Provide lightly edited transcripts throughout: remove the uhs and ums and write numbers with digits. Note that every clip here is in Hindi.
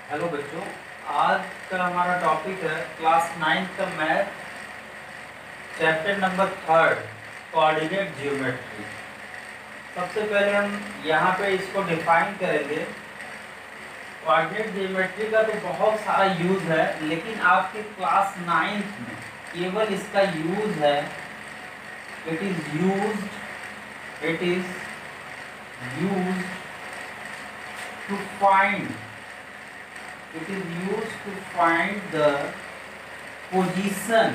हेलो बच्चों, आज का हमारा टॉपिक है क्लास 9th का math, chapter number 3, coordinate geometry. सबसे पहले हम यहाँ पे इसको डिफाइन करेंगे। कोऑर्डिनेट ज्योमेट्री का तो बहुत सारा यूज है, लेकिन आपके क्लास 9th में केवल इसका यूज है। It is use to find it is used to find the position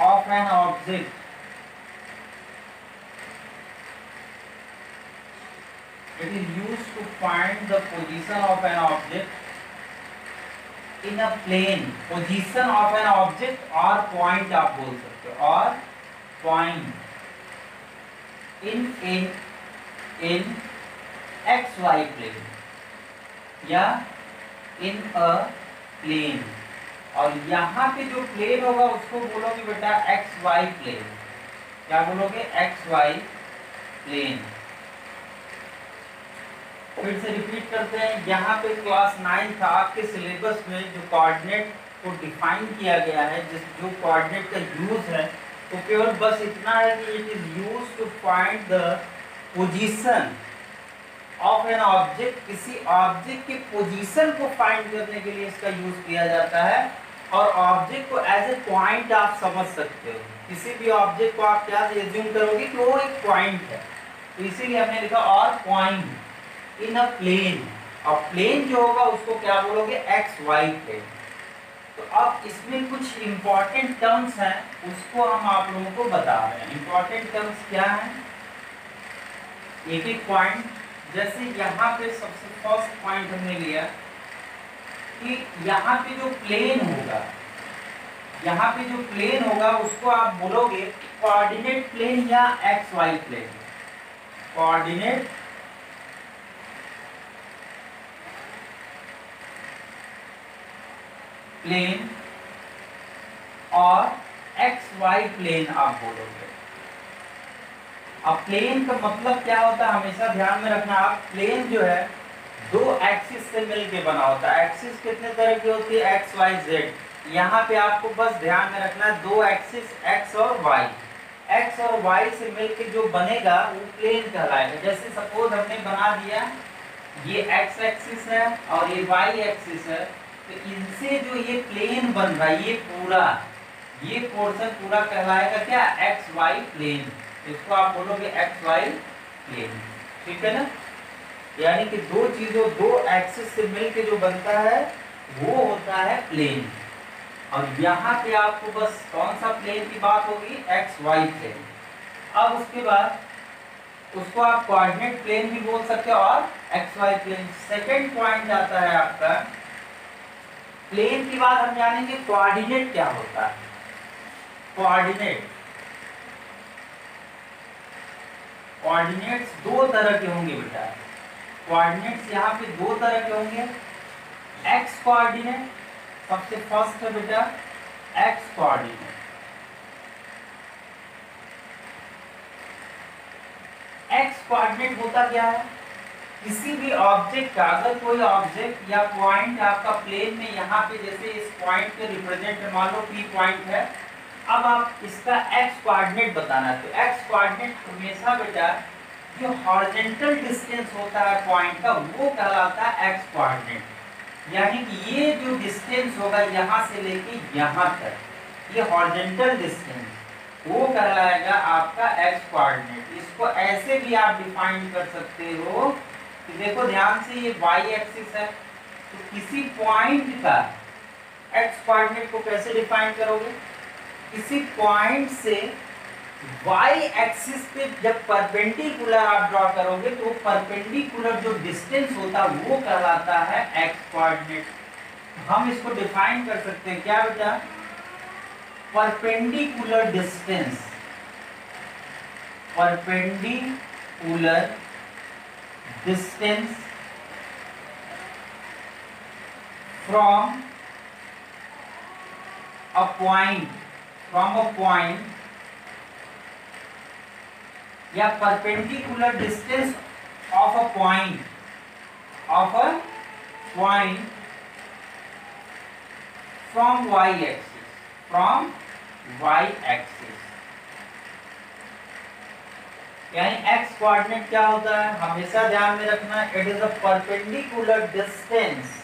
of an object it is used to find the position of an object in a plane। position of an object और point आप बोल सकते हो, और point in xy plane या in a plane। और यहाँ पे जो प्लेन होगा उसको बोलोगे बेटा xy प्लेन। क्या बोलोगे? xy plane. फिर से रिपीट करते हैं। यहाँ पे क्लास 9 था, आपके सिलेबस में जो कोऑर्डिनेट को डिफाइन किया गया है, जो कोऑर्डिनेट का यूज है, तो केवल बस इतना है कि it is used to find the position of an object. किसी ऑब्जेक्ट की पोजीशन को फाइंड करने के लिए इसका यूज किया जाता है। और ऑब्जेक्ट को एज ए पॉइंट आप समझ सकते हो। किसी भी ऑब्जेक्ट को आप क्या एज्यूम करोगे कि वो एक पॉइंट है, तो इसीलिए हमने लिखा और पॉइंट इन अ प्लेन। और प्लेन जो होगा उसको क्या बोलोगे? X Y plane. तो अब इसमें कुछ इंपॉर्टेंट टर्म्स हैं, उसको हम आप लोगों को बता रहे हैं। इंपॉर्टेंट टर्म्स क्या हैं? एक एक पॉइंट। जैसे यहाँ पे सबसे फर्स्ट पॉइंट हमने लिया कि यहाँ पे जो प्लेन होगा, उसको आप बोलोगे कोऑर्डिनेट प्लेन या X Y plane. Coordinate plane और एक्स वाई प्लेन आप बोलोगे। अब प्लेन का मतलब क्या होता है, हमेशा ध्यान में रखना आप। प्लेन जो है दो एक्सिस से मिलके बना होता है। एक्सिस कितने तरह की होती है? X Y Z. यहाँ पे आपको बस ध्यान में रखना है दो एक्सिस एक्स और वाई। एक्स और वाई से मिलके जो बनेगा वो प्लेन कहलाएगा। जैसे सपोज हमने बना दिया, ये एक्स एक्सिस है और ये वाई एक्सिस है, तो इनसे जो ये प्लेन बन रहा है, ये पोर्शन पूरा कहलाएगा क्या? X Y plane. इसको आप बोलोगे एक्स वाई प्लेन। ठीक है ना? यानी कि दो चीजों, दो एक्सिस से मिलके जो बनता है वो होता है प्लेन। और यहाँ पे आपको बस कौन सा प्लेन की बात होगी? X Y plane. अब उसके बाद उसको आप कोऑर्डिनेट प्लेन भी बोल सकते हो और X Y plane. Second point आता है आपका प्लेन की बात। हम जानेंगे कोऑर्डिनेट क्या होता है। कोऑर्डिनेट्स दो तरह के होंगे बेटा। कोऑर्डिनेट्स यहाँ पे दो तरह के होंगे। एक्स कोऑर्डिनेट सबसे फर्स्ट है बेटा, एक्स कोऑर्डिनेट। एक्स कोऑर्डिनेट होता क्या है? किसी भी ऑब्जेक्ट का, अगर कोई ऑब्जेक्ट या पॉइंट आपका प्लेन में यहाँ पे, जैसे इस पॉइंट पे रिप्रेजेंट, मान लो पी पॉइंट है, अब आप इसका एक्स कोऑर्डिनेट बताना है। तो एक्स कोऑर्डिनेट हमेशा बेटा जो हॉरिजॉन्टल डिस्टेंस होता है पॉइंट का, वो कहलाता है एक्स कोऑर्डिनेट। यानी कि ये जो डिस्टेंस होगा यहाँ से लेके यहाँ तक, ये हॉरिजॉन्टल डिस्टेंस, वो कहलाएगा आपका एक्स कोऑर्डिनेट। इसको ऐसे भी आप डिफाइन कर सकते हो कि देखो ध्यान से, ये वाई एक्सिस है, तो किसी पॉइंट का एक्स कोऑर्डिनेट को कैसे डिफाइन करोगे? किसी पॉइंट से वाई एक्सिस पे जब परपेंडिकुलर आप ड्रॉ करोगे, तो परपेंडिकुलर जो डिस्टेंस होता है वो कहलाता है एक्स कोऑर्डिनेट। हम इसको डिफाइन कर सकते हैं क्या बेटा? Perpendicular distance from a point या perpendicular distance of a point from Y axis, यानी एक्स कोऑर्डिनेट क्या होता है, हमेशा ध्यान में रखना, it is a perpendicular distance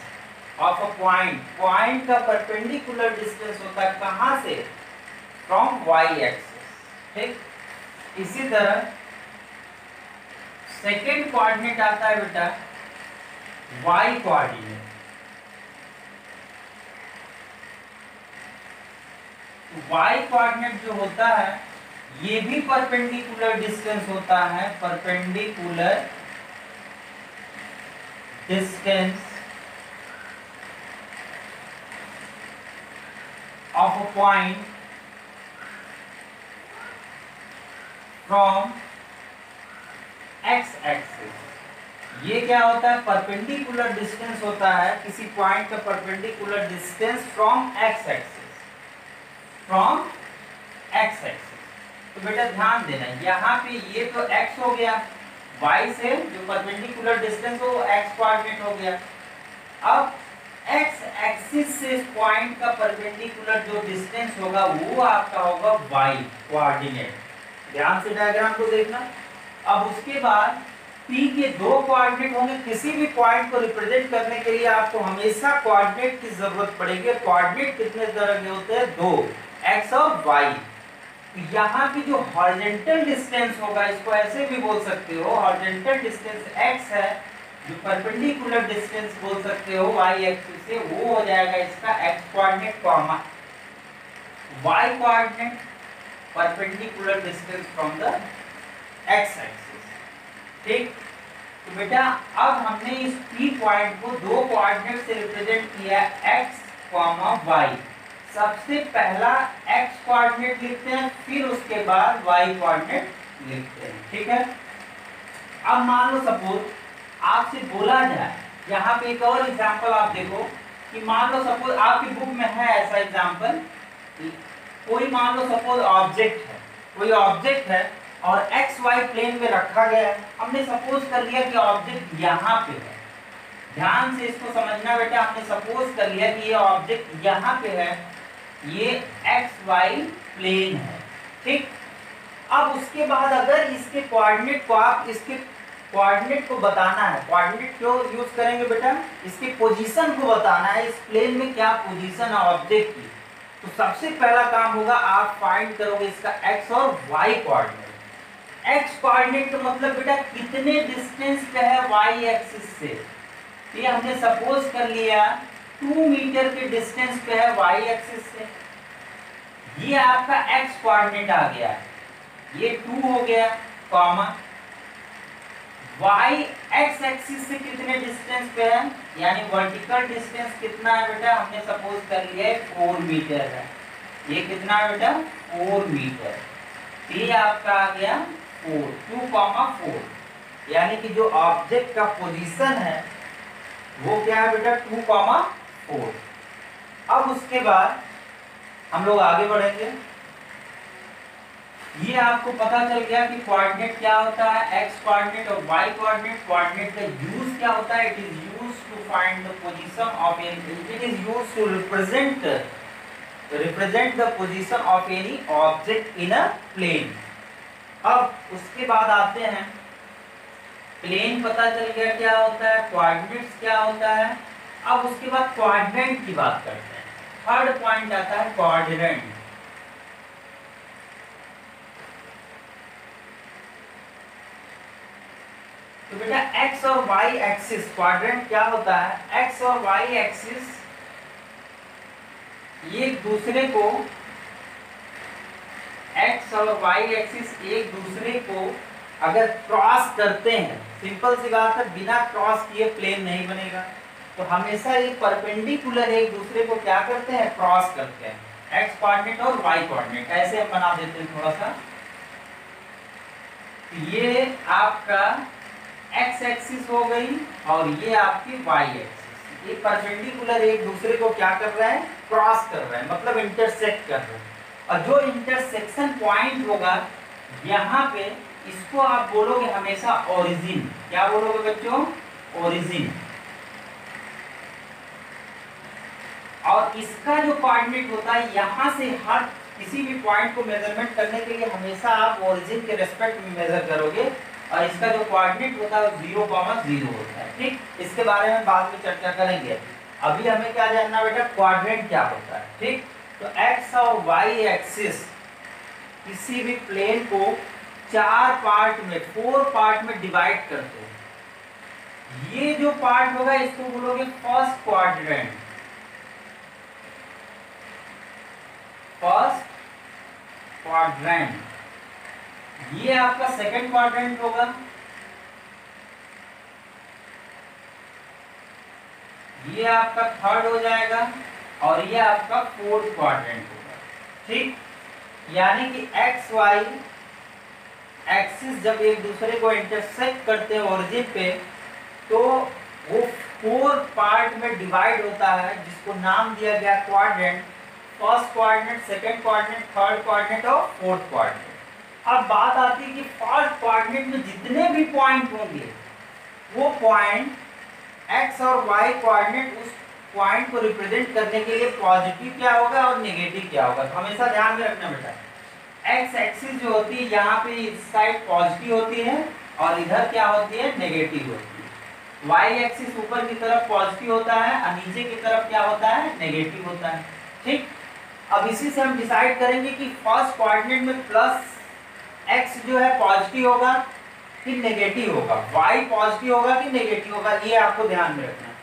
of a point का परपेंडिकुलर डिस्टेंस होता है कहां से, फ्रॉम वाई एक्सिस। ठीक, इसी तरह सेकेंड कोऑर्डिनेट आता है बेटा वाई कोऑर्डिनेट। वाई कोऑर्डिनेट जो होता है ये भी परपेंडिकुलर डिस्टेंस होता है, perpendicular distance of a point from x axis. ये क्या होता है, परपेंडिकुलर डिस्टेंस होता है किसी पॉइंट का perpendicular distance from x axis, from x axis. तो बेटा ध्यान देना, यहाँ पे ये तो x हो गया, y से जो परपेंडिकुलर डिस्टेंस हो वो x कोऑर्डिनेट हो गया। अब x एक्सिस से इस पॉइंट का परपेंडिकुलर जो डिस्टेंस होगा वो आपका होगा y कोऑर्डिनेट। ध्यान से डायग्राम को देखना। अब उसके बाद P के दो कोऑर्डिनेट होंगे। किसी भी पॉइंट को रिप्रेजेंट करने के लिए आपको हमेशा कोऑर्डिनेट की जरूरत पड़ेगी। कोऑर्डिनेट कितने तरह के होते हैं, दो, x और y। यहाँ की जो हॉरिजॉन्टल डिस्टेंस होगा, इसको ऐसे भी बोल सकते हो, हॉरिजॉन्टल डिस्टेंस x है, जो परपेंडिकुलर डिस्टेंस बोल सकते हो y एक्सिस से, वो हो जाएगा इसका x coordinate comma y coordinate, perpendicular distance from the x axis. ठीक, तो बेटा अब हमने इस P पॉइंट को दो कोऑर्डिनेट से रिप्रेजेंट किया, x, y। सबसे पहला x कोऑर्डिनेट लिखते हैं, फिर उसके बाद y कोऑर्डिनेट लिखते हैं। ठीक है, अब मान लो सपोज आपसे बोला जाए, यहाँ पे एक और एग्जांपल आप देखो कि मान लो सपोज आपकी बुक में है ऐसा एग्जांपल, कोई मान लो सपोज ऑब्जेक्ट है, कोई ऑब्जेक्ट है और एक्स वाई प्लेन में रखा गया है। हमने सपोज कर लिया कि ऑब्जेक्ट यहाँ पे है। ध्यान से इसको समझना बेटा, हमने सपोज कर लिया कि ये ऑब्जेक्ट यहाँ पे है, ये एक्स वाई प्लेन है। ठीक, अब उसके बाद अगर इसके कोऑर्डिनेट को आप इसके कोऑर्डिनेट को बताना है, कोऑर्डिनेट क्यों यूज करेंगे बेटा, इसकी पोजीशन को बताना है, इस प्लेन में क्या पोजीशन है ऑब्जेक्ट की। तो सबसे पहला काम होगा आप फाइंड करोगे इसका एक्स और वाई कोऑर्डिनेट। एक्स कोऑर्डिनेट का मतलब बेटा कितने डिस्टेंस पे है वाई एक्सिस से। ये हमने सपोज कर लिया 2 मीटर के डिस्टेंस पे है वाई एक्सिस से। ये आपका एक्स कोऑर्डिनेट आ गया, ये 2 हो गया, कॉमा वाई एक्स एक्सिस से कितने डिस्टेंस पे है, यानी वर्टिकल डिस्टेंस कितना है बेटा, हमने सपोज कर लिया 4 मीटर है। ये कितना है बेटा, 4 मीटर। ये आपका आ गया 4, 2,4, यानी कि जो ऑब्जेक्ट का पोजीशन है वो क्या है बेटा, 2,4। अब उसके बाद हम लोग आगे बढ़ेंगे। ये आपको पता चल गया कि कोऑर्डिनेट क्या होता है, एक्स कोऑर्डिनेट और वाई कोऑर्डिनेट। कोऑर्डिनेट का यूज क्या होता है, it is used to find the position of any, it is used to represent the position of any object in a plane. अब उसके बाद आते हैं, प्लेन पता चल गया क्या होता है, कोऑर्डिनेट्स क्या होता है। अब उसके बाद कोऑर्डिनेट की बात करते हैं। थर्ड पॉइंट आता है कोऑर्डिनेट। तो बेटा एक्स और वाई एक्सिस, क्वाड्रेंट क्या होता है, एक्स और वाई एक्सिस एक दूसरे को, एक्स और वाई एक्सिस एक दूसरे को अगर क्रॉस करते हैं, सिंपल सी बात है, बिना क्रॉस किए प्लेन नहीं बनेगा। तो हमेशा ये परपेंडिकुलर एक दूसरे को क्या करते हैं, क्रॉस करते हैं, एक्स कोऑर्डिनेट और वाई कोऑर्डिनेट। ऐसे हम बना देते हैं थोड़ा सा। ये आपका एक्स एक्सिस हो गई और ये आपकी वाई एक्सिस। ये परपेंडिकुलर एक दूसरे को क्या कर रहा है, क्रॉस कर रहा है, मतलब इंटरसेक्ट कर रहा है। और जो इंटरसेक्शन पॉइंट होगा यहाँ पे, इसको आप बोलोगे हमेशा ओरिजिन। क्या बोलोगे बच्चों? ओरिजिन। और इसका जो कोऑर्डिनेट होता है यहां से हर किसी भी पॉइंट को मेजरमेंट करने के लिए हमेशा आप ओरिजिन के रेस्पेक्ट में मेजर करोगे, और इसका जो कोऑर्डिनेट होता है 0,0 होता है। ठीक, इसके बारे में बाद में चर्चा करेंगे। अभी हमें क्या जानना बेटा? क्वाड्रेंट क्या होता है। ठीक, तो एक्स और वाई एक्सिस किसी भी प्लेन को 4 पार्ट में 4 पार्ट में डिवाइड करते हैं। ये जो पार्ट होगा इसको बोलोगे फर्स्ट क्वाड्रेंट। First quadrant. ये आपका सेकंड क्वाड्रेंट होगा, ये आपका थर्ड हो जाएगा, और ये आपका फोर्थ क्वाड्रेंट होगा। ठीक, यानी कि एक्स वाई एक्सिस जब एक दूसरे को इंटरसेक्ट करते हैं ओरिजिन पे, तो वो 4 पार्ट में डिवाइड होता है, जिसको नाम दिया गया quadrant. First quadrant, second quadrant, third quadrant और फोर्थ क्वाड्रेंट। अब बात आती है कि फर्स्ट क्वाड्रेंट में जितने भी पॉइंट होंगे वो पॉइंट एक्स और वाई कोऑर्डिनेट उस पॉइंट को रिप्रेजेंट करने के लिए पॉजिटिव क्या होगा और नेगेटिव क्या होगा। तो हमेशा ध्यान में रखना बेटा, एक्स एक्सिस जो होती है यहाँ पे इस साइड पॉजिटिव होती है और इधर क्या होती है? नेगेटिव होती है। वाई एक्सिस ऊपर की तरफ पॉजिटिव होता है और नीचे की तरफ क्या होता है? नेगेटिव होता है। ठीक, अब इसी से हम डिसाइड करेंगे कि फर्स्ट कोऑर्डिनेट में प्लस एक्स जो है पॉजिटिव होगा कि नेगेटिव होगा, वाई पॉजिटिव होगा कि नेगेटिव होगा, ये आपको ध्यान में रखना है।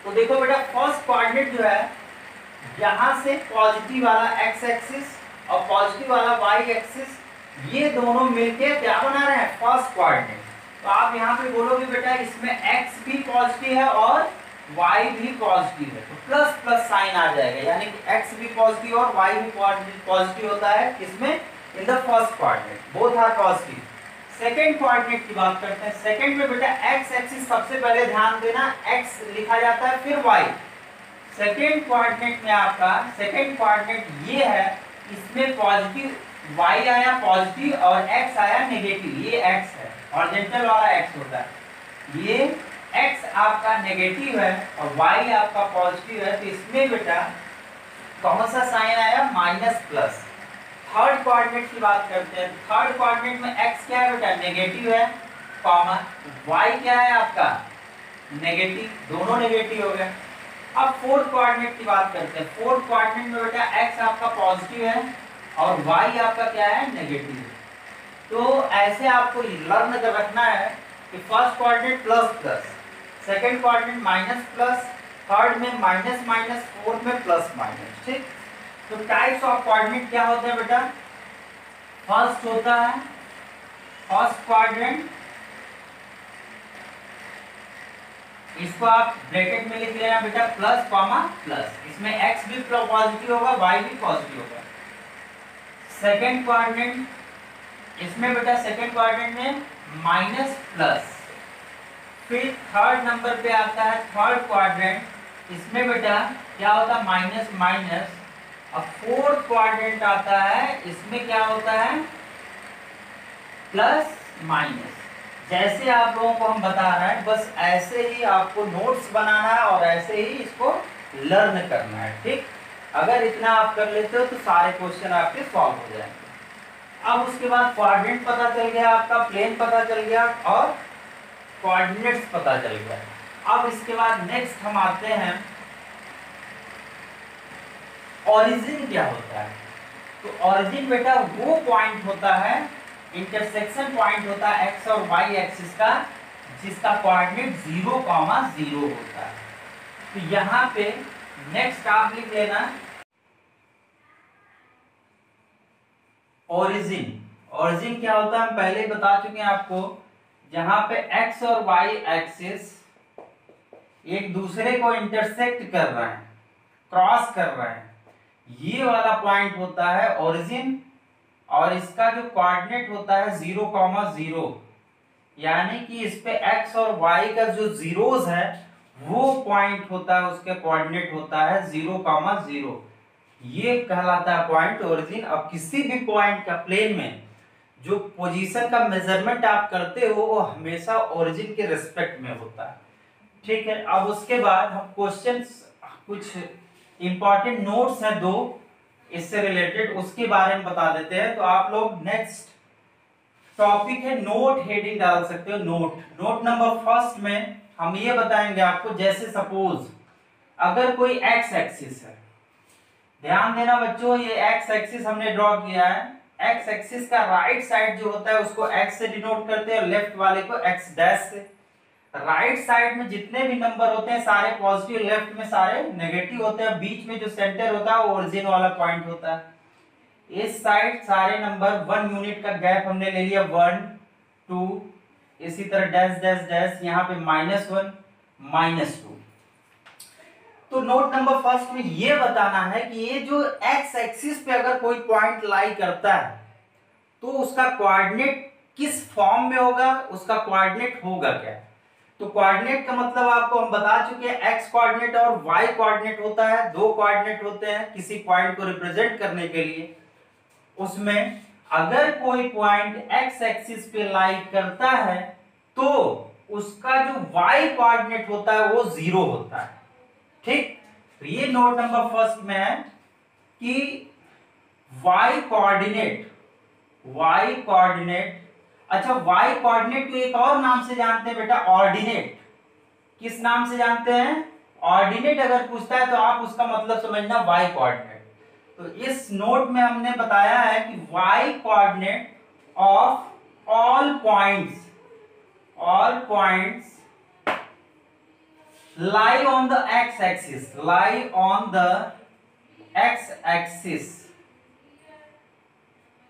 तो देखो बेटा, फर्स्ट कोऑर्डिनेट जो है यहाँ से पॉजिटिव वाला एक्स एक्सिस और पॉजिटिव वाला वाई एक्सिस, ये दोनों मिलके क्या बना रहे हैं? First coordinate. तो आप यहाँ पे बोलोगे बेटा इसमें एक्स भी पॉजिटिव है और y भी पॉजिटिव है, तो प्लस प्लस साइन आ जाएगा, यानी कि x भी पॉजिटिव और y भी पॉजिटिव होता है। किसमें? In the first coordinate, both are positive. Second coordinate की बात करते हैं। सेकंड में बेटा x एक्सिस सबसे पहले ध्यान देना, x लिखा जाता है फिर y। सेकंड कोऑर्डिनेट में आपका सेकंड कोऑर्डिनेट ये है, इसमें पॉजिटिव y आया पॉजिटिव और x आया नेगेटिव, ये x है, हॉरिजॉन्टल वाला x होता है। ये x आपका नेगेटिव है और y आपका पॉजिटिव है, तो इसमें बेटा कौन सा साइन आया? Minus plus. थर्ड कोऑर्डिनेट की बात करते हैं। थर्ड कोऑर्डिनेट में x क्या है बेटा? नेगेटिव है, कॉमा y क्या है आपका? नेगेटिव, दोनों नेगेटिव हो गए। अब फोर्थ कोऑर्डिनेट की बात करते हैं। फोर्थ कोऑर्डिनेट में बेटा x आपका पॉजिटिव है और y आपका क्या है? नेगेटिव है। तो ऐसे आपको लर्न कर रखना है कि first coordinate plus plus, second coordinate minus plus, third में माइनस माइनस, फोर्थ में प्लस माइनस। ठीक, तो टाइप्स ऑफ कोऑर्डिनेट क्या होते हैं बेटा? फर्स्ट होता है फर्स्ट क्वाड्रेंट, इसको आप ब्रैकेट में लिख लेना बेटा, प्लस कॉमा प्लस। इसमें x भी पॉजिटिव होगा, y भी पॉजिटिव होगा। सेकंड क्वाड्रेंट, इसमें बेटा सेकंड क्वाड्रेंट में माइनस प्लस। फिर थर्ड नंबर पे आता है थर्ड क्वाड्रेंट, इसमें बेटा क्या होता है? Minus minus. अब फोर्थ क्वाड्रेंट आता है, इसमें क्या होता है? Plus minus. जैसे आप लोगों को हम बता रहे हैं, बस ऐसे ही आपको नोट्स बनाना है और ऐसे ही इसको लर्न करना है। ठीक, अगर इतना आप कर लेते हो तो सारे क्वेश्चन आपके सॉल्व हो जाएंगे। अब उसके बाद क्वाड्रेंट पता चल गया आपका, प्लेन पता चल गया और कोऑर्डिनेट्स पता चल गया। अब इसके बाद नेक्स्ट हम आते हैं ओरिजिन क्या होता है। तो ओरिजिन बेटा वो पॉइंट होता है, इंटरसेक्शन पॉइंट होता है एक्स और वाई एक्सिस का, जिसका कोऑर्डिनेट 0,0 होता है। तो यहाँ पे नेक्स्ट आप लिख लेना ओरिजिन। ओरिजिन क्या होता है हम पहले बता चुके हैं आपको, जहां पे एक्स और वाई एक्सिस एक दूसरे को इंटरसेक्ट कर रहे हैं, क्रॉस कर रहे हैं, ये वाला पॉइंट होता है ओरिजिन। और इसका जो कोऑर्डिनेट होता है 0,0, यानी कि इस पे एक्स और वाई का जो जीरोस है वो पॉइंट होता है, उसके कोऑर्डिनेट होता है 0,0। ये कहलाता है पॉइंट ओरिजिन। अब किसी भी पॉइंट का प्लेन में जो पोजीशन का मेजरमेंट आप करते हो वो हमेशा ओरिजिन के रिस्पेक्ट में होता है। ठीक है, अब उसके बाद हम क्वेश्चंस, कुछ इंपॉर्टेंट नोट्स हैं दो इससे रिलेटेड, उसके बारे में बता देते हैं। तो आप लोग नेक्स्ट टॉपिक है नोट हेडिंग डाल सकते हो। नोट नंबर फर्स्ट में हम ये बताएंगे आपको, जैसे सपोज अगर कोई एक्स एक्सिस है, ध्यान देना बच्चों, ये एक्स एक्सिस हमने ड्रॉ किया है। एक्स एक्सिस का राइट साइड जो होता है उसको एक्स से डिनोट करते हैं और लेफ्ट वाले को एक्स डैश से। राइट साइड में जितने भी नंबर होते हैं सारे पॉजिटिव, लेफ्ट में सारे नेगेटिव होते हैं। बीच में जो सेंटर होता है वो ओरिजिन वाला पॉइंट होता है। इस साइड सारे नंबर 1 यूनिट का गैप हमने ले लिया, 1 2, इसी तरह डैश डैश डैश, यहाँ पे -1 -2। तो नोट नंबर फर्स्ट में ये बताना है कि ये जो एक्स एक्सिस पे अगर कोई पॉइंट लाई करता है तो उसका कोऑर्डिनेट किस फॉर्म में होगा, उसका कोऑर्डिनेट होगा क्या। तो कोऑर्डिनेट का मतलब आपको हम बता चुके हैं, एक्स कोऑर्डिनेट और वाई कोऑर्डिनेट होता है। दो कोऑर्डिनेट होते हैं किसी पॉइंट को रिप्रेजेंट करने के लिए। उसमें अगर कोई पॉइंट एक्स एक्सिस पे लाई करता है तो उसका जो वाई कोऑर्डिनेट होता है वो 0 होता है। ठीक, तो ये नोट नंबर फर्स्ट में है कि वाई कोऑर्डिनेट, अच्छा वाई कोऑर्डिनेट को एक और नाम से जानते हैं बेटा, ऑर्डिनेट। किस नाम से जानते हैं, ऑर्डिनेट। अगर पूछता है तो आप उसका मतलब समझना वाई कोऑर्डिनेट। तो इस नोट में हमने बताया है कि Y coordinate of all points lie on the x-axis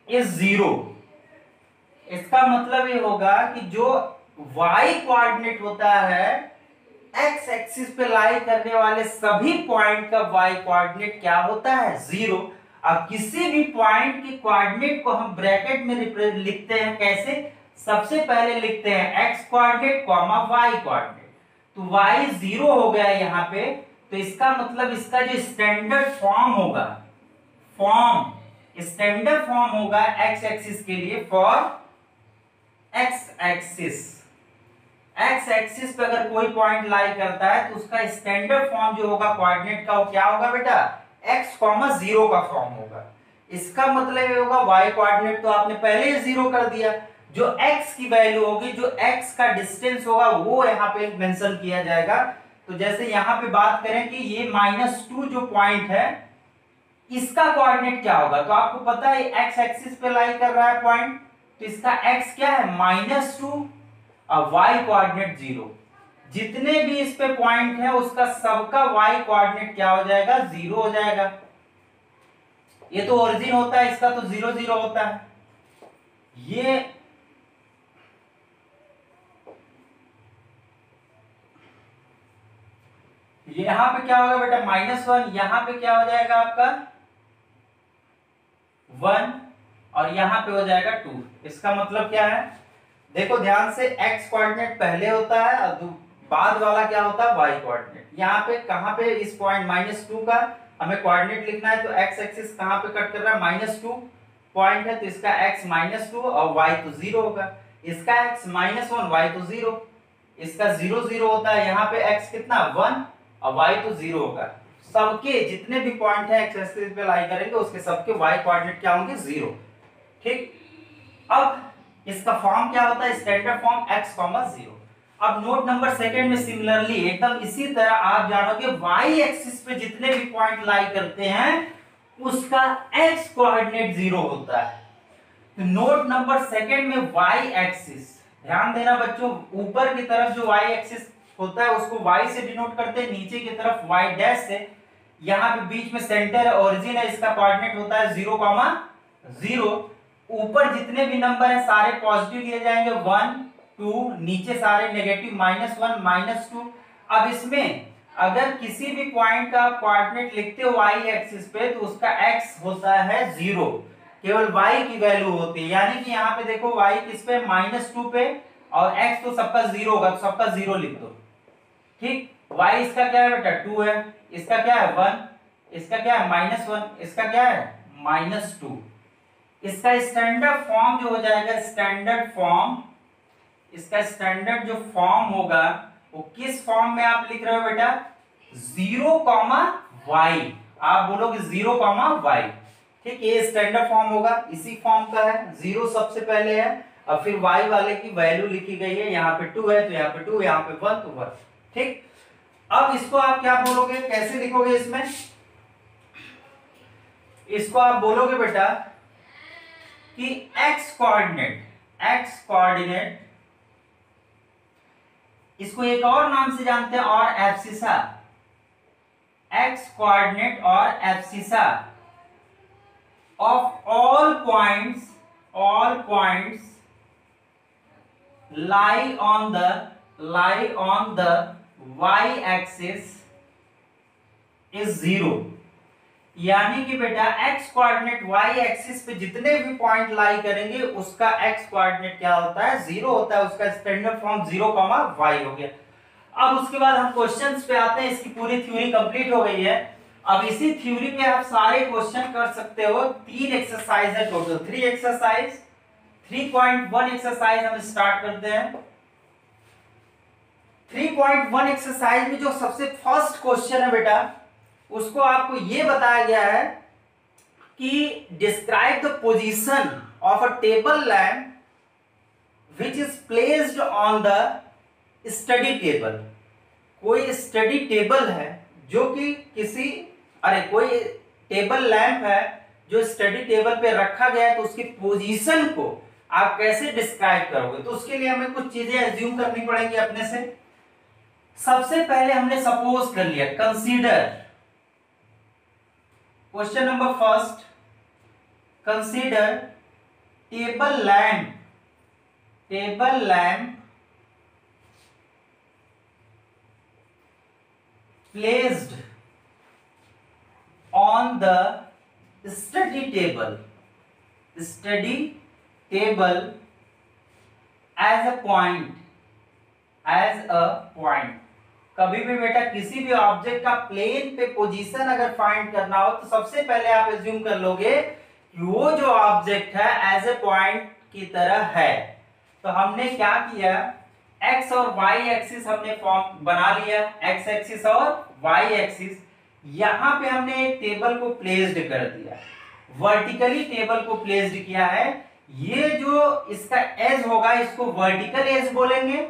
is 0। इसका मतलब ये होगा कि जो y कोऑर्डिनेट होता है x एक्सिस पे लाई करने वाले सभी पॉइंट का y कोऑर्डिनेट क्या होता है, 0। अब किसी भी पॉइंट के कोऑर्डिनेट को हम ब्रैकेट में लिखते हैं, कैसे, सबसे पहले लिखते हैं x coordinate comma y coordinate. तो y 0 हो गया यहाँ पे, तो इसका मतलब इसका जो स्टैंडर्ड फॉर्म होगा, स्टैंडर्ड फॉर्म होगा x एक्सिस के लिए फॉर x एक्सिस पे अगर कोई पॉइंट लाई करता है तो उसका स्टैंडर्ड फॉर्म जो होगा कोऑर्डिनेट का, वो क्या होगा बेटा, x, 0 का फॉर्म होगा। इसका मतलब ये होगा y कोऑर्डिनेट तो आपने पहले ही 0 कर दिया, जो x की वैल्यू होगी, जो x का डिस्टेंस होगा वो यहाँ पे मेंशन किया जाएगा। तो जैसे यहाँ पे बात करें कि ये -2 जो पॉइंट है इसका कोऑर्डिनेट क्या होगा, तो आपको पता है x एक्सिस पे लाई कर रहा है पॉइंट, तो इसका x क्या है, -2 और y कोऑर्डिनेट 0। जितने भी इस पे पॉइंट है उसका सबका y कोऑर्डिनेट क्या हो जाएगा, 0 हो जाएगा। ये तो ओरिजिन होता है, इसका तो 0 0 होता है। ये यहां पे क्या होगा बेटा, -1, यहां पे क्या हो जाएगा आपका 1 और यहां पे हो जाएगा 2। इसका मतलब क्या है, देखो ध्यान से, x कोऑर्डिनेट पहले होता है और बाद वाला क्या होता है, y कोऑर्डिनेट। यहाँ पे कहां पे इस पॉइंट -2 का हमें कोऑर्डिनेट लिखना है, तो x एक्सिस कहां पे कट कर रहा है, -2 पॉइंट है, तो इसका x -2 और y तो 0 होगा। इसका x -1, y तो 0, इसका 0 0 होता है। यहाँ पे x कितना, 1 और y तो 0 होगा। सबके जितने भी पॉइंट है x एक्सिस पे लाई करेंगे उसके सबके y कोऑर्डिनेट क्या होंगे, 0। ठीक, अब इसका फॉर्म क्या होता है, स्टैंडर्ड फॉर्म x, 0। अब नोट नंबर सेकंड में सिमिलरली एकदम इसी तरह आप जानोगे y एक्सिस पे जितने भी पॉइंट लाई करते हैं उसका x कोऑर्डिनेट 0 होता है। तो नोट नंबर सेकंड में y एक्सिस, ध्यान देना बच्चों, ऊपर की तरफ जो y एक्सिस होता है उसको y से डिनोट करते हैं, नीचे की तरफ y डैश से। यहाँ पे बीच में सेंटर है, ओरिजिन है, इसका कोऑर्डिनेट होता है 0, 0। ऊपर जितने भी नंबर हैं सारे पॉजिटिव लिए जाएंगे, 1 2, नीचे सारे नेगेटिव, -1 -2। अब इसमें अगर किसी भी पॉइंट का कोऑर्डिनेट लिखते हो y एक्सिस पे तो उसका x होता है 0, केवल y की वैल्यू होती है। यानी कि यहाँ पे देखो y किस पे, -2 पे, और x तो सबका 0 होगा, तो सबका 0 लिख दो। ठीक, y इसका क्या है बेटा, 2 है, इसका क्या है 1, इसका क्या है -1, इसका क्या है -2। इसका स्टैंडर्ड फॉर्म जो हो जाएगा, स्टैंडर्ड फॉर्म, इसका स्टैंडर्ड जो फॉर्म होगा वो किस फॉर्म में आप लिख रहे हो बेटा, 0, आप बोलोगे 0, ठीक, ये स्टैंडर्ड फॉर्म होगा, इसी फॉर्म का है। 0 सबसे पहले है और फिर y वाले की वैल्यू लिखी गई है, यहाँ पे 2 है तो यहाँ पे 2, यहाँ पे 1 तो 1, ठीक। अब इसको आप क्या बोलोगे, कैसे लिखोगे, इसमें इसको आप बोलोगे बेटा कि x कोऑर्डिनेट, इसको एक और नाम से जानते हैं और एब्सिसा, x कोऑर्डिनेट और abscissa of all points lie on the y axis is 0। यानी कि बेटा x कोऑर्डिनेट y एक्सिस पे जितने भी पॉइंट लाई करेंगे उसका x कोऑर्डिनेट क्या होता है, 0 होता है, उसका स्टैंडर्ड फॉर्म 0, हो गया। अब उसके बाद हम क्वेश्चंस पे आते हैं, इसकी पूरी थ्योरी कंप्लीट हो गई है। अब इसी थ्योरी पे आप सारे क्वेश्चन कर सकते हो। 3 एक्सरसाइज है टोटल, 3 एक्सरसाइज, 3.1 एक्सरसाइज हम स्टार्ट करते हैं। 3.1 एक्सरसाइज में जो सबसे फर्स्ट क्वेश्चन है बेटा, उसको आपको ये बताया गया है कि describe the position of a table lamp which is placed on the study table. कोई स्टडी टेबल है जो कि कोई टेबल लैंप है जो स्टडी टेबल पे रखा गया है, तो उसकी पोजीशन को आप कैसे डिस्क्राइब करोगे। तो उसके लिए हमें कुछ चीजें एज्यूम करनी पड़ेंगी अपने से। सबसे पहले हमने सपोज कर लिया, consider, question number first, consider table lamp placed on the study table as a point। कभी भी बेटा किसी भी ऑब्जेक्ट का प्लेन पे पोजीशन अगर फाइंड करना हो तो सबसे पहले आप एज्यूम कर लोगे कि वो जो ऑब्जेक्ट है एज ए पॉइंट की तरह है। तो हमने क्या किया, x और y एक्सिस हमने फॉर्म बना लिया, x एक्सिस और y एक्सिस। यहां पे हमने एक टेबल को प्लेस्ड कर दिया, वर्टिकली टेबल को प्लेस्ड किया है। ये जो इसका एज होगा इसको वर्टिकल एज बोलेंगे,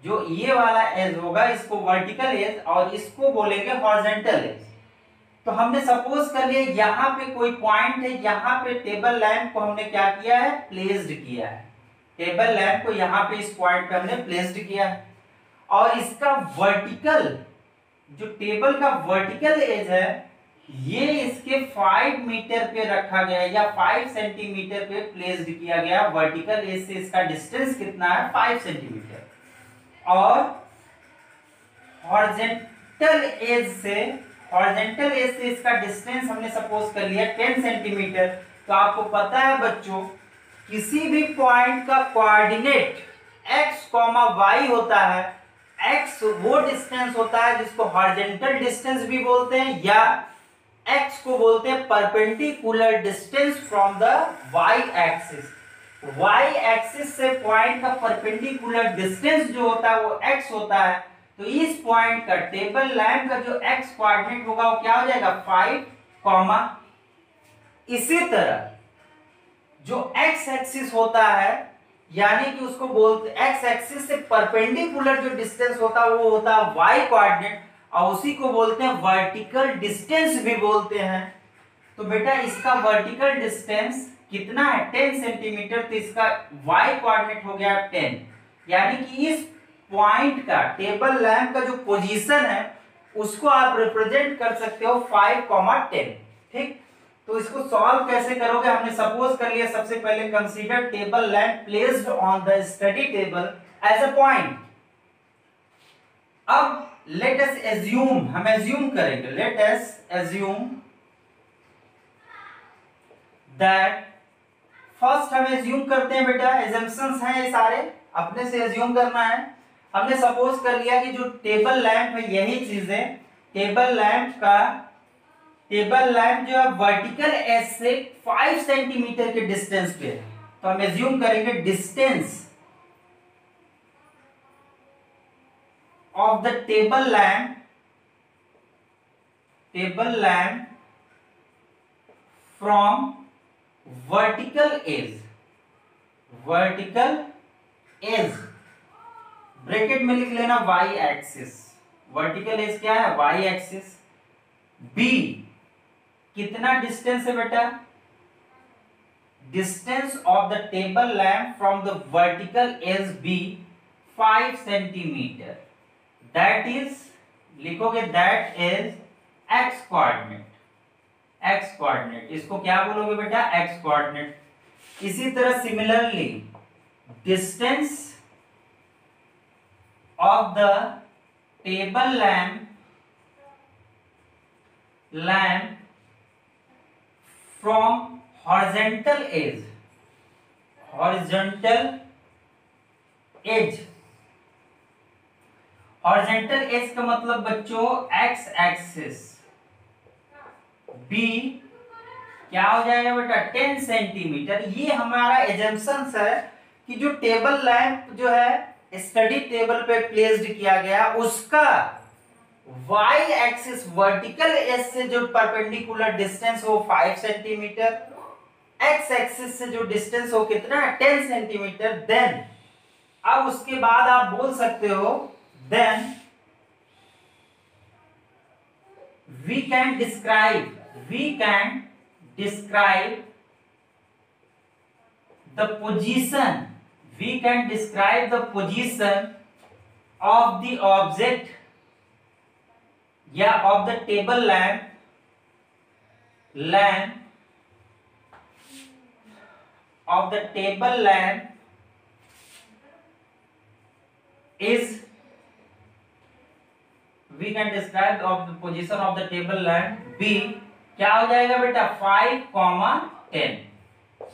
जो ये वाला एज होगा इसको वर्टिकल एज, और इसको बोलेंगे हॉरिजॉन्टल एज। तो हमने सपोज कर लिया यहाँ पे कोई पॉइंट है, यहाँ पे टेबल लैंप को हमने क्या किया है, प्लेस्ड किया है। टेबल लैंप को यहाँ पे इस पॉइंट पे हमने प्लेस्ड किया है, और इसका वर्टिकल, जो टेबल का वर्टिकल एज है, ये इसके 5 मीटर पे रखा गया है या 5 सेंटीमीटर पे प्लेस्ड किया गया। वर्टिकल एज से इसका डिस्टेंस कितना है, 5 सेंटीमीटर, और हॉरिजॉन्टल एज से इसका डिस्टेंस हमने सपोज कर लिया 10 सेंटीमीटर। तो आपको पता है बच्चों, किसी भी पॉइंट का कोऑर्डिनेट x, y होता है। x वो डिस्टेंस होता है जिसको हॉरिजॉन्टल डिस्टेंस भी बोलते हैं, या x को बोलते हैं perpendicular distance from the y axis. y axis से पॉइंट का परपेंडिकुलर डिस्टेंस जो होता है वो x होता है। तो इस पॉइंट का, टेबल लैंप का जो x कोऑर्डिनेट होगा वो क्या हो जाएगा, 5, इसी तरह जो x एक्सिस होता है, यानी कि उसको बोलते x एक्सिस से परपेंडिकुलर जो डिस्टेंस होता है वो होता है y कोऑर्डिनेट, और उसी को बोलते हैं वर्टिकल डिस्टेंस भी बोलते हैं। तो बेटा इसका वर्टिकल डिस्टेंस कितना है, 10 सेंटीमीटर। तो इसका y कोऑर्डिनेट हो गया 10, यानी कि इस पॉइंट का, टेबल लैंप का जो पोजीशन है उसको आप रिप्रेजेंट कर सकते हो 5, 10, ठीक। तो इसको सॉल्व कैसे करोगे, हमने सपोज कर लिया सबसे पहले, consider table lamp placed on the study table as a point. अब लेट अस एज्यूम, हम एज्यूम करेंगे, let us assume that, first हम एज्यूम करते हैं बेटा, एजम्पशंस हैं ये सारे, अपने से एज्यूम करना है। हमने सपोज कर लिया कि जो टेबल लैंप है, यही चीजें टेबल लैंप का टेबल लैंप जो है वर्टिकल एज से 5 सेंटीमीटर के डिस्टेंस पे है, तो हम एज्यूम करेंगे distance of the table lamp from vertical age bracket में लिख लेना y एक्सिस, वर्टिकल एज क्या है y एक्सिस, b कितना डिस्टेंस है बेटा, distance of the table lamp from the vertical edge b 5 centimetre, that is लिखोगे दैट इज x कोऑर्डिनेट, इसको क्या बोलोगे बेटा x कोऑर्डिनेट। इसी तरह similarly distance of the table lamp from horizontal edge का मतलब बच्चों x एक्सिस, b क्या हो जाएगा बेटा 10 सेंटीमीटर। ये हमारा एजम्पशन है कि जो टेबल लैंप जो है स्टडी टेबल पे प्लेस्ड किया गया उसका y एक्सिस वर्टिकल एज से जो परपेंडिकुलर डिस्टेंस हो 5 सेंटीमीटर, x एक्सिस से जो डिस्टेंस हो कितना है 10 सेंटीमीटर। देन अब उसके बाद आप बोल सकते हो then we can describe the position of the object या of the table lamp of the table lamp is, we can describe of the position of the table lamp b क्या हो जाएगा बेटा 5,10,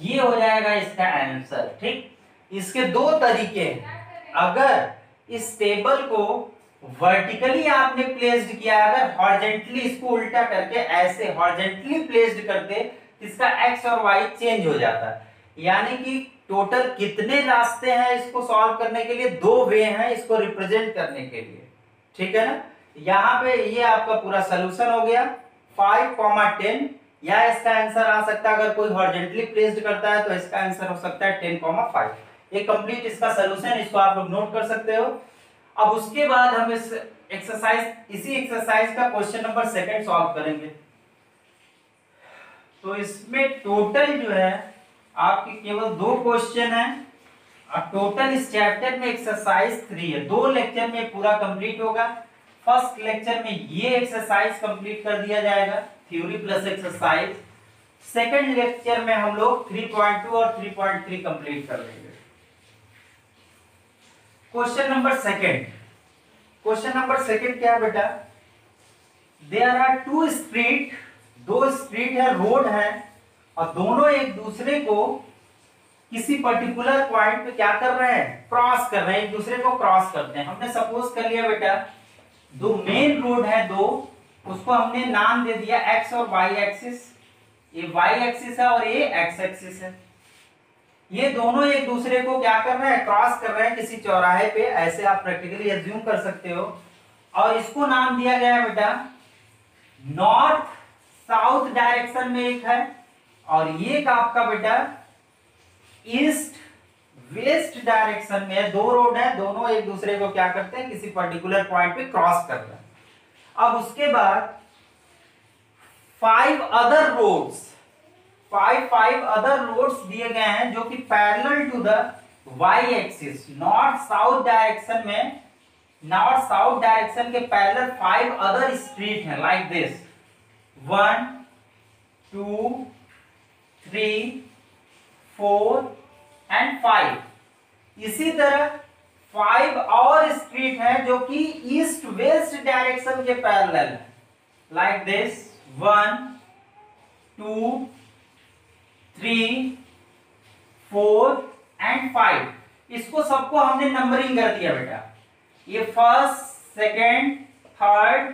ये हो जाएगा इसका आंसर। ठीक, इसके दो तरीके हैं, अगर इस टेबल को वर्टिकली आपने प्लेस्ड किया, अगर हॉरिजॉन्टली इसको उल्टा करके ऐसे हॉरिजॉन्टली प्लेस्ड करते इसका x और y चेंज हो जाता, यानी कि टोटल कितने रास्ते हैं इसको सॉल्व करने के लिए, दो वे हैं इसको रिप्रेजेंट करने के लिए। ठीक है ना, यहाँ पे ये आपका पूरा सोल्यूशन हो गया 5,10, या इसका आंसर आ सकता है अगर कोई हॉरिजॉन्टली प्लेस्ड करता है तो इसका आंसर हो सकता है 10,5। ये कंप्लीट इसका सोल्यूशन, इसको आप लोग नोट कर सकते हो। अब उसके बाद हम इसी एक्सरसाइज का क्वेश्चन नंबर 2 सॉल्व करेंगे। तो इसमें टोटल जो है आपके केवल 2 क्वेश्चन है और टोटल इस चैप्टर में एक्सरसाइज 3 है। 2 लेक्चर में पूरा कंप्लीट होगा। फर्स्ट लेक्चर में ये एक्सरसाइज कंप्लीट कर दिया जाएगा, theory plus exercise. Second lecture में हम लोग 3.2 और 3.3 कंप्लीट कर लेंगे। क्वेश्चन नंबर 2 क्या है बेटा, देयर आर 2 स्ट्रीट, 2 स्ट्रीट है, रोड है, और दोनों एक दूसरे को किसी पर्टिकुलर पॉइंट पे क्या कर रहे हैं, क्रॉस कर रहे हैं, एक दूसरे को क्रॉस करते हैं। हमने सपोज कर लिया बेटा 2 मेन रोड है, 2, उसको हमने नाम दे दिया x और y एक्सिस। ये y एक्सिस है और ये x एक्सिस है। ये दोनों एक दूसरे को क्या कर रहे हैं, क्रॉस कर रहे हैं किसी चौराहे पे, ऐसे आप प्रैक्टिकली एज्यूम कर सकते हो। और इसको नाम दिया गया है बेटा नॉर्थ साउथ डायरेक्शन में एक है, और ये आपका बेटा ईस्ट वेस्ट डायरेक्शन में 2 रोड है, दोनों एक दूसरे को क्या करते हैं, किसी पर्टिकुलर पॉइंट पे क्रॉस करते हैं। अब उसके बाद 5 अदर रोड्स दिए गए हैं जो कि parallel to the y axis, north south direction के पैरेलल 5 अदर स्ट्रीट हैं, लाइक दिस 1 2 3 4 एंड 5। इसी तरह 5 और स्ट्रीट है जो कि ईस्ट वेस्ट डायरेक्शन के पैरेलल है, लाइक दिस 1 2 3 4 एंड 5। इसको सबको हमने नंबरिंग कर दिया बेटा, ये first second third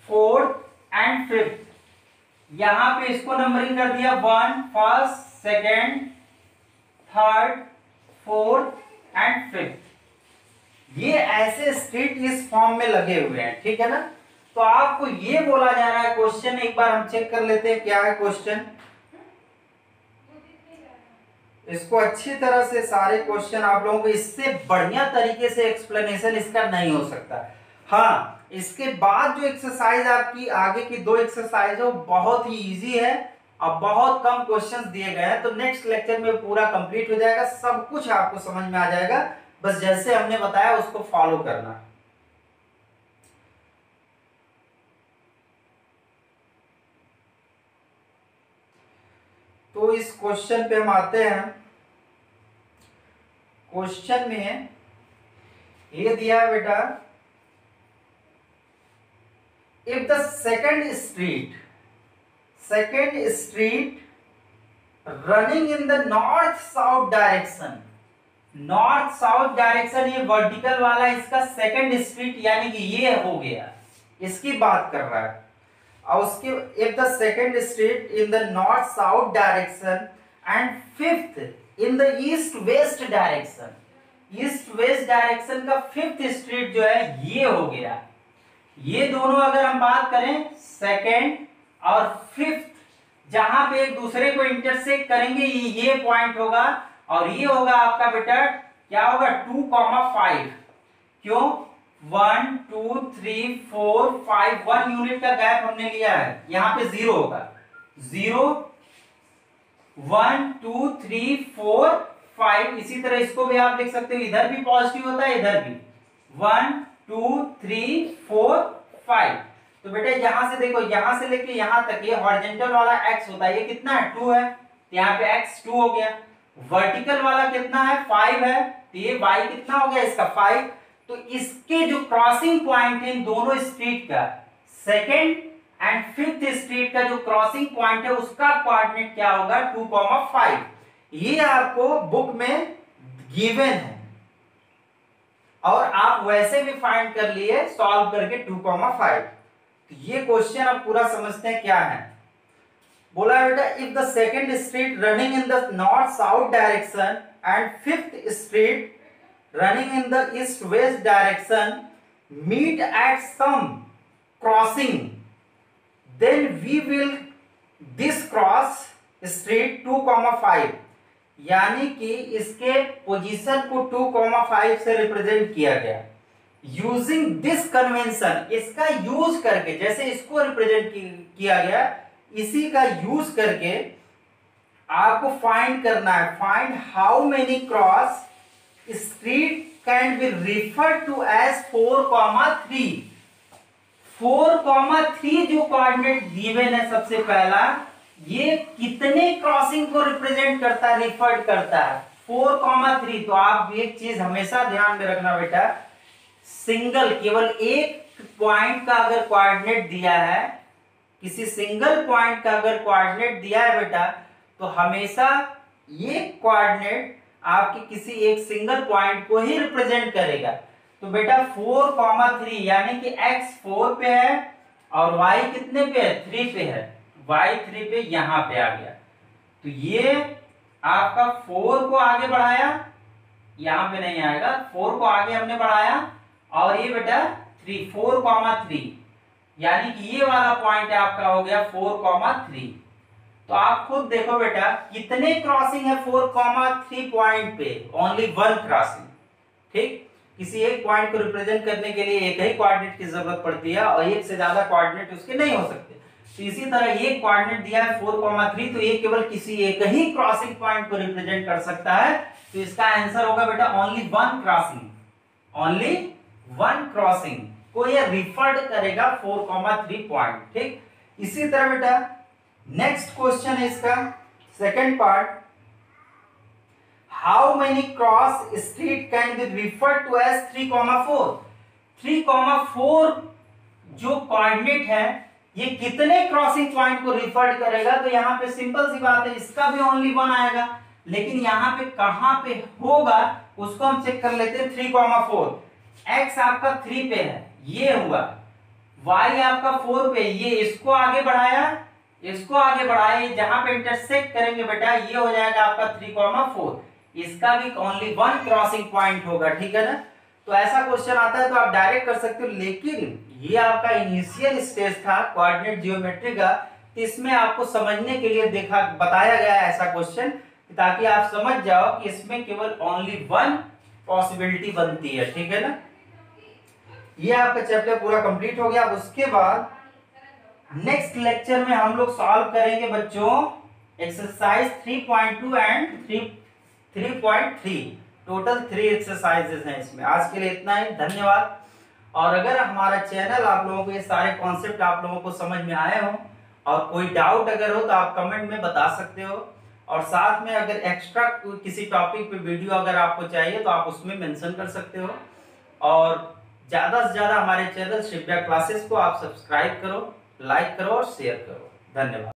fourth and fifth, यहां पे इसको नंबरिंग कर दिया 1 first second third fourth and fifth. ये ऐसे स्ट्रीट इस फॉर्म में लगे हुए हैं, ठीक है ना। तो आपको ये बोला जा रहा है क्वेश्चन, एक बार हम चेक कर लेते हैं क्या है क्वेश्चन। इसको अच्छी तरह से सारे क्वेश्चन आप लोगों को इससे बढ़िया तरीके से एक्सप्लेनेशन इसका नहीं हो सकता। हाँ, इसके बाद जो एक्सरसाइज आपकी आगे की 2 एक्सरसाइज है वो बहुत ही इजी है और बहुत कम क्वेश्चंस दिए गए हैं। तो नेक्स्ट लेक्चर में पूरा कंप्लीट हो जाएगा, सब कुछ आपको समझ में आ जाएगा, बस जैसे हमने बताया उसको फॉलो करना। तो इस क्वेश्चन पे हम आते हैं। क्वेश्चन में ये दिया है बेटा, if the second street running in the north south direction, north south direction ये वर्टिकल वाला इसका सेकेंड स्ट्रीट यानी कि ये हो गया, इसकी बात कर रहा है। और उसके if the second street in the north south direction and fifth in the east west direction, east west direction का फिफ्थ स्ट्रीट जो है ये हो गया। ये दोनों अगर हम बात करें सेकेंड और फिफ्थ, जहां पे एक दूसरे को इंटरसेक्ट करेंगे ये पॉइंट होगा और ये होगा आपका बेटा क्या होगा 2,5। क्यों 1 2 3 4 5 1 यूनिट का गैप हमने लिया है, यहां पे 0 होगा, 0 1 2 3 4 5। इसी तरह इसको भी आप लिख सकते हो, इधर भी पॉजिटिव होता है इधर भी 1 2 3 4 5। तो बेटा यहां से देखो, यहां से लेके यहां तक ये हॉरिजॉन्टल वाला x होता है, ये कितना है 2 है, तो यहाँ पे x 2 हो गया। वर्टिकल वाला कितना है 5 है, तो ये y कितना हो गया इसका 5। तो इसके जो क्रॉसिंग पॉइंट है इन दोनों स्ट्रीट का, सेकेंड एंड फिफ्थ स्ट्रीट का जो क्रॉसिंग पॉइंट है उसका कोऑर्डिनेट क्या होगा 2,5। ये आपको बुक में गिवन है और आप वैसे भी फाइंड कर लिए सॉल्व करके 2,5। तो ये क्वेश्चन आप पूरा समझते हैं क्या है। बोला बेटा if the second street running in the north south direction and fifth street running in the east west direction meet at some crossing, then we will this cross street 2,5। यानी कि इसके पोजीशन को 2,5 से रिप्रेजेंट किया गया। यूजिंग दिस कन्वेंशन, इसका यूज करके, जैसे इसको रिप्रेजेंट किया गया इसी का यूज करके आपको फाइंड करना है, find how many cross street can be referred to as 4,3। 4,3 जो कोऑर्डिनेट गिवन है सबसे पहला, ये कितने क्रॉसिंग को रिप्रेजेंट करता है, रिफर्ड करता है 4,3। तो आप एक चीज हमेशा ध्यान में रखना बेटा, सिंगल केवल एक पॉइंट का अगर कोऑर्डिनेट दिया है, किसी सिंगल पॉइंट का अगर कोऑर्डिनेट दिया है बेटा, तो हमेशा ये कोऑर्डिनेट आपके किसी एक सिंगल पॉइंट को ही रिप्रेजेंट करेगा। तो बेटा 4,3 यानी कि x 4 पे है और y कितने पे है 3 पे है, y 3 पे यहां पे आ गया। तो ये आपका 4 को आगे बढ़ाया, यहां पे नहीं आएगा, 4 को आगे हमने बढ़ाया और ये बेटा 4,3 यानी कि ये वाला पॉइंट आपका हो गया 4,3। तो आप खुद देखो बेटा कितने क्रॉसिंग है 4,3 पॉइंट पे, ओनली 1 क्रॉसिंग। ठीक, किसी एक पॉइंट को रिप्रेजेंट करने के लिए एक ही कोऑर्डिनेट की जरूरत पड़ती है और एक से ज्यादा कोऑर्डिनेट उसके नहीं हो सकते। तो इसी तरह ये कोऑर्डिनेट दिया है 4,3, तो ये केवल किसी एक ही क्रॉसिंग पॉइंट को रिप्रेजेंट कर सकता है। तो इसका आंसर होगा बेटा ओनली 1 क्रॉसिंग, ओनली 1 क्रॉसिंग को ये रिफर्ड करेगा 4,3 पॉइंट। ठीक, इसी तरह बेटा नेक्स्ट क्वेश्चन है इसका second part, how many cross street can be referred to as 3,4। 3,4 जो कोऑर्डिनेट है ये कितने क्रॉसिंग पॉइंट को रिफर्ड करेगा, तो यहां पे सिंपल सी बात है, इसका भी ओनली 1 आएगा, लेकिन यहां पे कहां पे होगा उसको हम चेक कर लेते हैं। 3,4 x आपका 3 पे है, ये हुआ, y आपका 4 पे, ये इसको आगे बढ़ाया, इसको आगे बढ़ाए, जहां पे इंटरसेक्ट करेंगे बेटा ये हो जाएगा आपका 3,4, इसका भी ओनली 1 क्रॉसिंग पॉइंट होगा, ठीक है ना। तो ऐसा क्वेश्चन आता है तो आप डायरेक्ट कर सकते हो, लेकिन ये आपका इनिशियल स्टेज था कोऑर्डिनेट ज्योमेट्री का, तो इसमें आपको समझने के लिए बताया गया है ऐसा क्वेश्चन, ताकि आप समझ जाओ कि इसमें केवल ओनली 1 पॉसिबिलिटी बनती है, ठीक है ना। ये आपका चैप्टर पूरा कंप्लीट हो गया। उसके बाद नेक्स्ट लेक्चर में हम लोग सॉल्व करेंगे बच्चों एक्सरसाइज 3.2 एंड 3.3, टोटल 3 एक्सरसाइजेस हैं इसमें। आज के लिए इतना ही, धन्यवाद। और अगर हमारा चैनल आप लोगों को ये सारे कॉन्सेप्ट आप लोगों को समझ में आए हो और कोई डाउट अगर हो तो आप कमेंट में बता सकते हो, और साथ में अगर एक्स्ट्रा किसी टॉपिक पे वीडियो अगर आपको चाहिए तो आप उसमें मेंशन कर सकते हो। और ज्यादा से ज्यादा हमारे चैनल शिव्या क्लासेस को आप सब्सक्राइब करो, लाइक करो और शेयर करो। धन्यवाद।